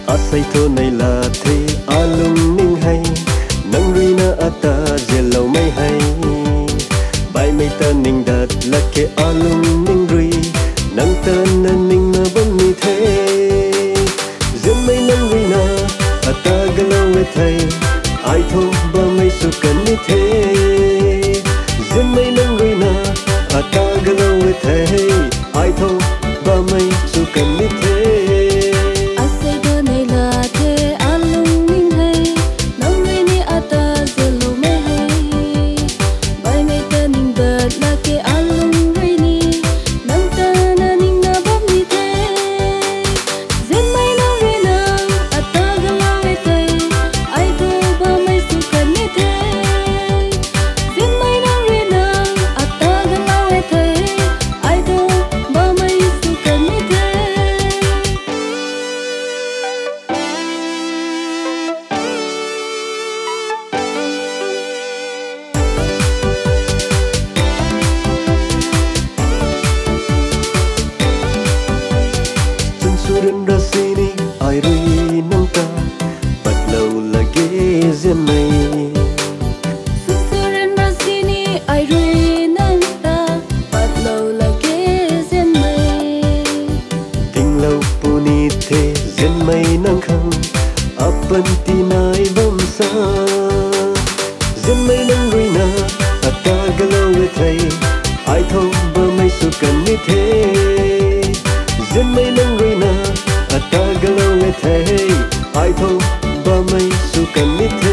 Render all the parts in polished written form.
Asai thô này là thế alum ninh hay nang rina ata jelau mai hay bai mai ta ning dat la ke alum ning ri nang ta na ning na bom mi the zen mai nang rina ata galau we thai ai tho ba mai su kan ni the zen mai nang rina ata galau we thai ai tho ba mai su kan ni the Surin rasini ai rui nang ta bắt lâu lagi zen mai Surin rasini ai rui nang ta bắt lâu lagi zen mai ting lâu puni the zen mai nang khang apan ti nai bom sa zen mai nang rui na ata galau we thai ai thong ba mai su kan ni the zen mai nang rui na ata galau we thai ai thong ba mai su kan ni the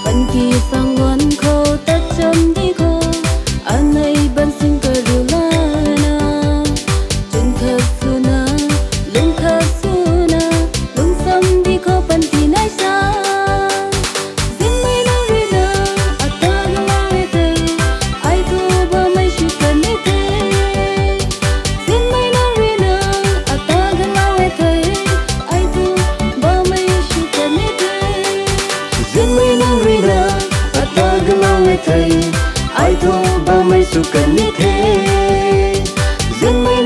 Ban kỳ sang ngon khô tất chấm đi khô anh ấy ban sinh cơ điều lana chân khờ suna lung sam đi khô ban kỳ nai sa zin mai nang rina ata galau te ai thu ba mai shu kan ni te zin mai nang rina ata galau te ai thu ba mai shu kan ni te zen mai nang rina ata galau we thai ai tho ba mai su kan ni the zen mai